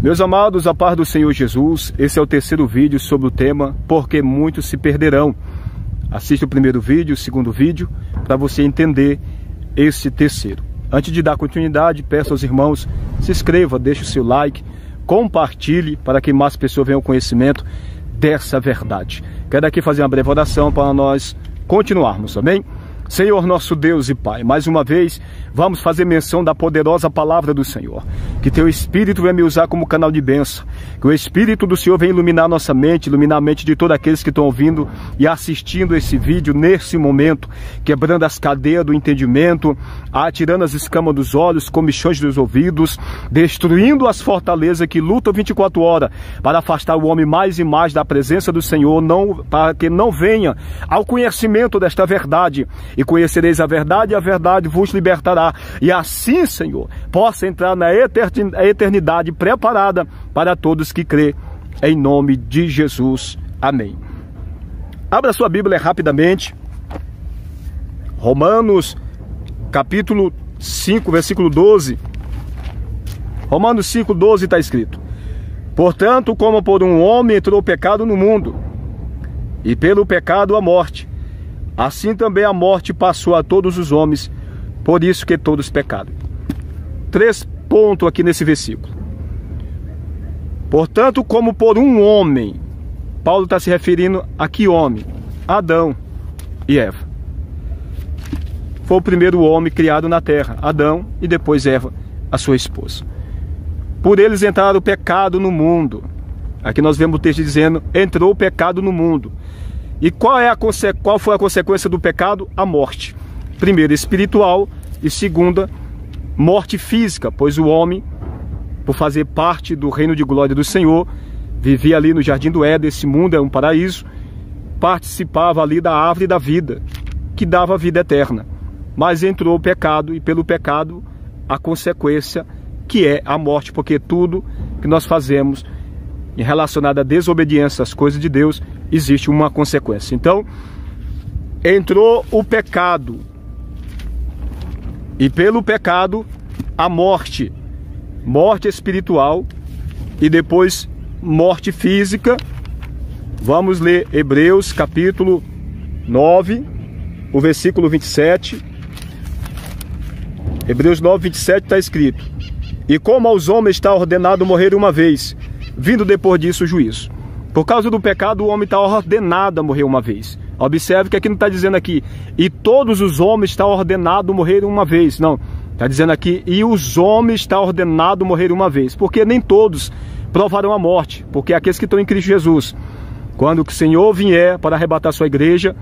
Meus amados, a paz do Senhor Jesus, esse é o terceiro vídeo sobre o tema Porque Muitos Se Perderão. Assista o primeiro vídeo, o segundo vídeo, para você entender esse terceiro. Antes de dar continuidade, peço aos irmãos, se inscreva, deixe o seu like, compartilhe para que mais pessoas venham ao conhecimento dessa verdade. Quero aqui fazer uma breve oração para nós continuarmos, amém? Senhor nosso Deus e Pai, mais uma vez vamos fazer menção da poderosa palavra do Senhor. Que Teu Espírito venha me usar como canal de bênção. Que o Espírito do Senhor venha iluminar nossa mente, iluminar a mente de todos aqueles que estão ouvindo e assistindo esse vídeo nesse momento, quebrando as cadeias do entendimento, atirando as escamas dos olhos, comichões dos ouvidos, destruindo as fortalezas que lutam 24 horas para afastar o homem mais e mais da presença do Senhor, para que não venha ao conhecimento desta verdade. E conhecereis a verdade, e a verdade vos libertará. E assim, Senhor, possa entrar na eternidade preparada para todos que crê, em nome de Jesus. Amém. Abra sua Bíblia rapidamente. Romanos, capítulo 5, versículo 12. Romanos 5, 12 está escrito: Portanto, como por um homem entrou o pecado no mundo, e pelo pecado a morte, assim também a morte passou a todos os homens, por isso que todos pecaram. 3 pontos aqui nesse versículo. Portanto, como por um homem, Paulo está se referindo a que homem? Adão e Eva. Foi o primeiro homem criado na terra, Adão, e depois Eva, a sua esposa. Por eles entraram o pecado no mundo. Aqui nós vemos o texto dizendo, entrou o pecado no mundo. E qual foi a consequência do pecado? A morte. Primeira, espiritual, e segunda, morte física, pois o homem, por fazer parte do reino de glória do Senhor, vivia ali no jardim do Éden, esse mundo é um paraíso, participava ali da árvore da vida, que dava a vida eterna. Mas entrou o pecado, e pelo pecado, a consequência, que é a morte, porque tudo que nós fazemos em relacionado à desobediência às coisas de Deus, existe uma consequência. Então, entrou o pecado, e pelo pecado, a morte. Morte espiritual, e depois morte física. Vamos ler Hebreus capítulo 9, o versículo 27. Hebreus 9, 27 está escrito: E como aos homens está ordenado morrer uma vez, vindo depois disso o juízo. Por causa do pecado, o homem está ordenado a morrer uma vez. Observe que aqui não está dizendo aqui, e todos os homens estão ordenados a morrer uma vez. Não, está dizendo aqui, e os homens estão ordenados a morrer uma vez. Porque nem todos provarão a morte, porque aqueles que estão em Cristo Jesus, quando o Senhor vier para arrebatar sua igreja,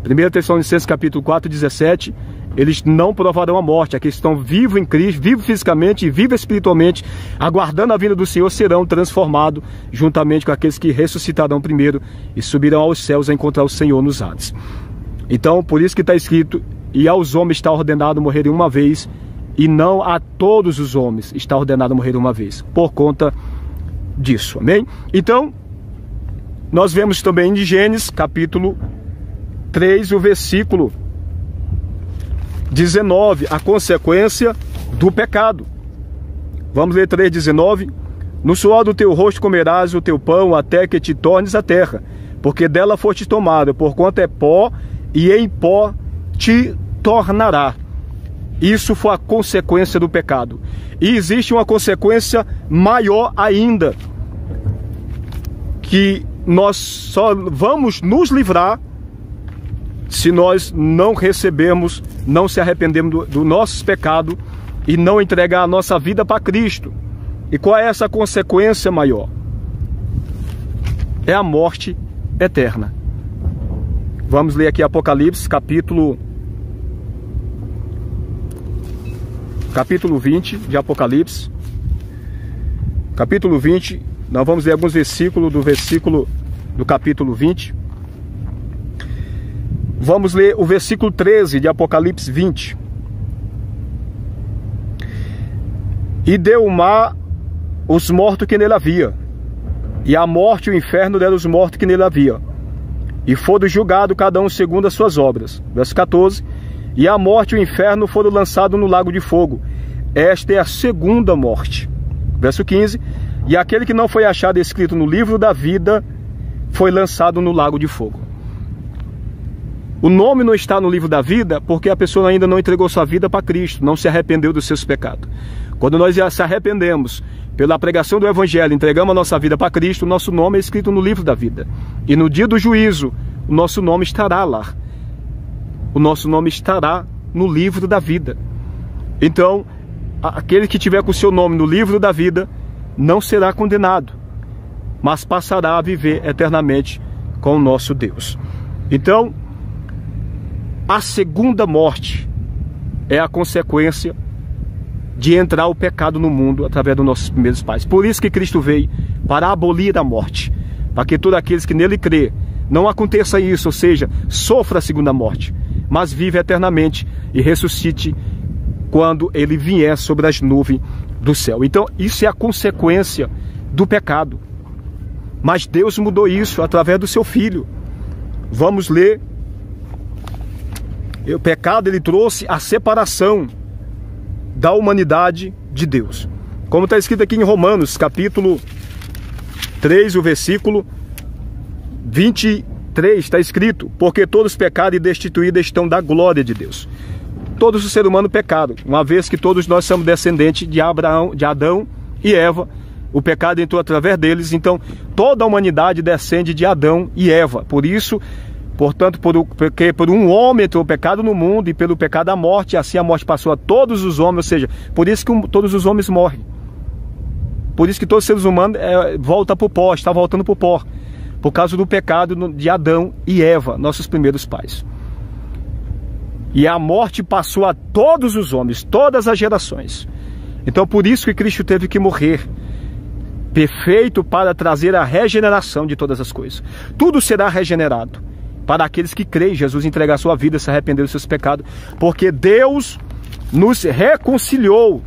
1 Tessalonicenses capítulo 4, 17, eles não provarão a morte. Aqueles que estão vivos em Cristo, vivos fisicamente e vivos espiritualmente, aguardando a vinda do Senhor, serão transformados juntamente com aqueles que ressuscitarão primeiro e subirão aos céus a encontrar o Senhor nos ares. Então, por isso que está escrito, e aos homens está ordenado morrerem uma vez, e não a todos os homens está ordenado morrer uma vez, por conta disso, amém? Então, nós vemos também em Gênesis capítulo 3, o versículo 19, a consequência do pecado. Vamos ler 3,19. No suor do teu rosto comerás o teu pão até que te tornes a terra, porque dela foste tomado, porquanto é pó, e em pó te tornará. Isso foi a consequência do pecado. E existe uma consequência maior ainda, que nós só vamos nos livrar se nós não recebermos, não se arrependemos do nosso pecado e não entregar a nossa vida para Cristo. E qual é essa consequência maior? É a morte eterna. Vamos ler aqui Apocalipse, capítulo 20 de Apocalipse. Capítulo 20, nós vamos ler alguns versículos do capítulo 20. Vamos ler o versículo 13 de Apocalipse 20. E deu o mar os mortos que nele havia, e a morte e o inferno deram os mortos que nele havia, e foram julgados cada um segundo as suas obras. Verso 14. E a morte e o inferno foram lançados no lago de fogo. Esta é a segunda morte. Verso 15. e aquele que não foi achado escrito no livro da vida foi lançado no lago de fogo. O nome não está no livro da vida porque a pessoa ainda não entregou sua vida para Cristo, não se arrependeu dos seus pecados. Quando nós já se arrependemos pela pregação do Evangelho, entregamos a nossa vida para Cristo, o nosso nome é escrito no livro da vida. E no dia do juízo, o nosso nome estará lá. O nosso nome estará no livro da vida. Então, aquele que tiver com o seu nome no livro da vida não será condenado, mas passará a viver eternamente com o nosso Deus. Então, a segunda morte é a consequência de entrar o pecado no mundo através dos nossos primeiros pais. Por isso que Cristo veio, para abolir a morte, para que todos aqueles que nele crê, não aconteça isso, ou seja, sofra a segunda morte, mas vive eternamente e ressuscite quando ele vier sobre as nuvens do céu. Então, isso é a consequência do pecado. Mas Deus mudou isso através do seu Filho. Vamos ler. O pecado, ele trouxe a separação da humanidade de Deus. Como está escrito aqui em Romanos, capítulo 3, o versículo 23, está escrito: porque todos pecaram e destituídos estão da glória de Deus. Todos os seres humanos pecaram, uma vez que todos nós somos descendentes de Abraão, de Adão e Eva. O pecado entrou através deles, então toda a humanidade descende de Adão e Eva. Por isso, portanto, porque por um homem entrou o pecado no mundo e pelo pecado a morte, e assim a morte passou a todos os homens, ou seja, por isso que todos os homens morrem. Por isso que todos os seres humanos voltam para o pó, está voltando para o pó, por causa do pecado de Adão e Eva, nossos primeiros pais. E a morte passou a todos os homens, todas as gerações. Então por isso que Cristo teve que morrer, perfeito para trazer a regeneração de todas as coisas. Tudo será regenerado para aqueles que creem, Jesus entregar sua vida, se arrepender dos seus pecados, porque Deus nos reconciliou.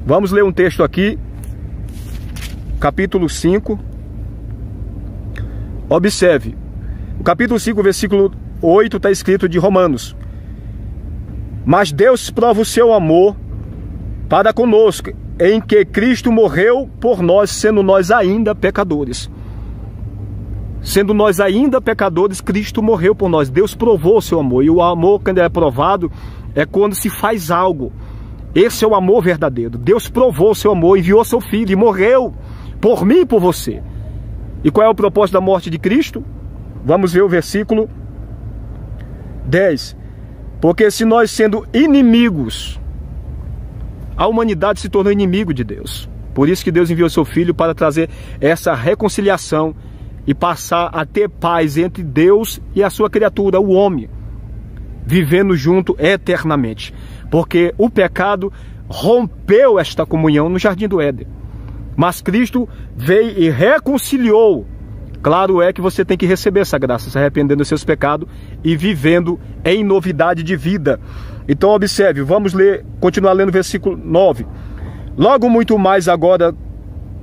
Vamos ler um texto aqui, capítulo 5. Observe, o capítulo 5, versículo 8, está escrito de Romanos: mas Deus prova o seu amor para conosco, em que Cristo morreu por nós, sendo nós ainda pecadores. Sendo nós ainda pecadores, Cristo morreu por nós. Deus provou o seu amor. E o amor, quando é provado, é quando se faz algo. Esse é o amor verdadeiro. Deus provou o seu amor, enviou seu Filho e morreu por mim e por você. E qual é o propósito da morte de Cristo? Vamos ver o versículo 10. Porque se nós, sendo inimigos, a humanidade se tornou inimigo de Deus. Por isso que Deus enviou seu Filho para trazer essa reconciliação e passar a ter paz entre Deus e a sua criatura, o homem, vivendo junto eternamente. Porque o pecado rompeu esta comunhão no Jardim do Éden. Mas Cristo veio e reconciliou. Claro é que você tem que receber essa graça, se arrependendo dos seus pecados e vivendo em novidade de vida. Então observe, vamos ler, continuar lendo o versículo 9. Logo muito mais agora,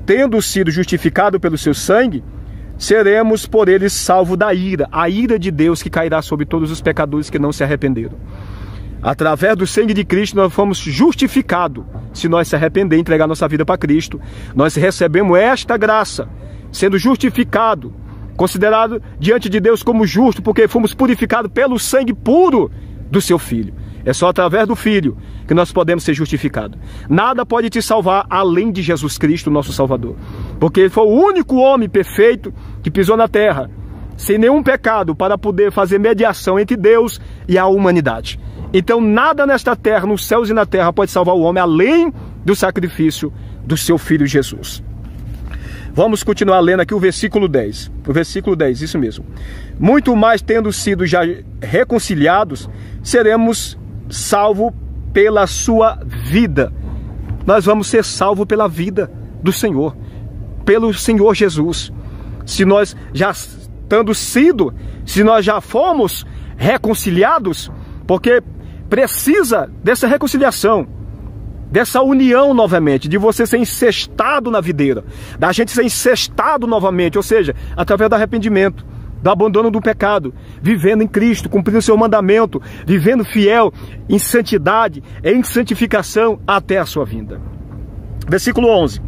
tendo sido justificado pelo seu sangue, seremos por ele salvos da ira, a ira de Deus que cairá sobre todos os pecadores que não se arrependeram. Através do sangue de Cristo nós fomos justificados. Se nós se arrepender e entregar nossa vida para Cristo, nós recebemos esta graça, sendo justificado, considerado diante de Deus como justo, porque fomos purificados pelo sangue puro do seu Filho. É só através do Filho que nós podemos ser justificados. Nada pode te salvar além de Jesus Cristo, nosso Salvador. Porque Ele foi o único homem perfeito que pisou na terra, sem nenhum pecado, para poder fazer mediação entre Deus e a humanidade. Então nada nesta terra, nos céus e na terra, pode salvar o homem além do sacrifício do seu Filho Jesus. Vamos continuar lendo aqui o versículo 10. O versículo 10, isso mesmo. Muito mais tendo sido já reconciliados, seremos salvos pela sua vida. Nós vamos ser salvos pela vida do Senhor, pelo Senhor Jesus. Se nós já tendo sido, se nós já fomos reconciliados, porque precisa dessa reconciliação, dessa união novamente, de você ser incestado na videira, da gente ser incestado novamente, ou seja, através do arrependimento, do abandono do pecado, vivendo em Cristo, cumprindo o seu mandamento, vivendo fiel em santidade, em santificação até a sua vinda. Versículo 11.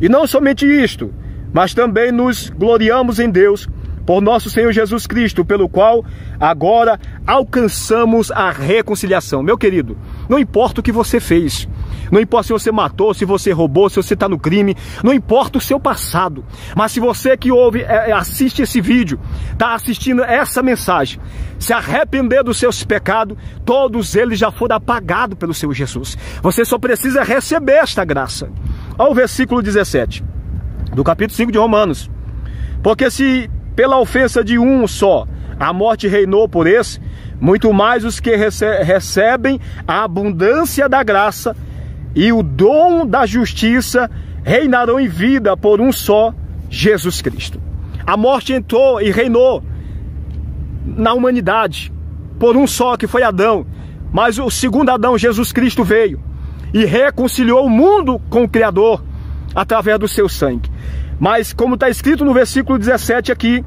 E não somente isto, mas também nos gloriamos em Deus por nosso Senhor Jesus Cristo, pelo qual agora alcançamos a reconciliação. Meu querido, não importa o que você fez, não importa se você matou, se você roubou, se você está no crime, não importa o seu passado, mas se você que ouve, assiste esse vídeo, está assistindo essa mensagem, se arrepender dos seus pecados, todos eles já foram apagados pelo Senhor Jesus. Você só precisa receber esta graça. Olha o versículo 17 do capítulo 5 de Romanos. Porque se pela ofensa de um só a morte reinou por esse, muito mais os que recebem a abundância da graça e o dom da justiça reinarão em vida por um só, Jesus Cristo. A morte entrou e reinou na humanidade por um só, que foi Adão. Mas o segundo Adão, Jesus Cristo, veio e reconciliou o mundo com o Criador através do seu sangue. Mas como está escrito no versículo 17 aqui,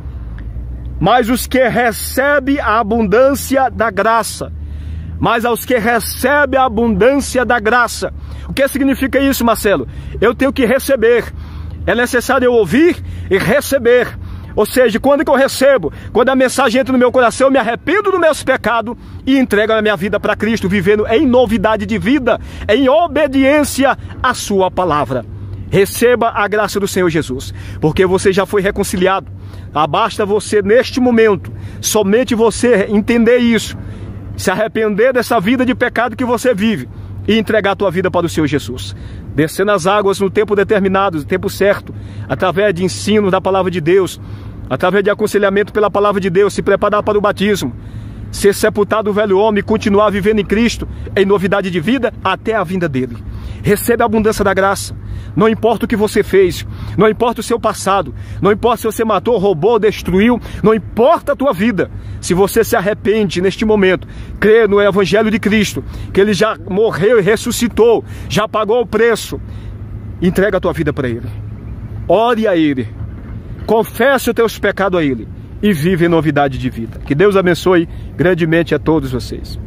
mas os que recebem a abundância da graça, mas aos que recebem a abundância da graça. O que significa isso, Marcelo? Eu tenho que receber. É necessário eu ouvir e receber. Ou seja, quando que eu recebo? Quando a mensagem entra no meu coração, eu me arrependo dos meus pecados e entrego a minha vida para Cristo, vivendo em novidade de vida, em obediência à sua palavra. Receba a graça do Senhor Jesus, porque você já foi reconciliado. Basta você, neste momento, somente você entender isso, se arrepender dessa vida de pecado que você vive e entregar a tua vida para o Senhor Jesus. Descer nas águas no tempo determinado, no tempo certo, através de ensino da palavra de Deus, através de aconselhamento pela palavra de Deus, se preparar para o batismo, ser sepultado o velho homem e continuar vivendo em Cristo em novidade de vida até a vinda dele. Receba a abundância da graça. Não importa o que você fez, não importa o seu passado, não importa se você matou, roubou, destruiu, não importa a tua vida. Se você se arrepende neste momento, crê no Evangelho de Cristo, que Ele já morreu e ressuscitou, já pagou o preço, entrega a tua vida para Ele. Ore a Ele, confesse os teus pecados a Ele e vive em novidade de vida. Que Deus abençoe grandemente a todos vocês.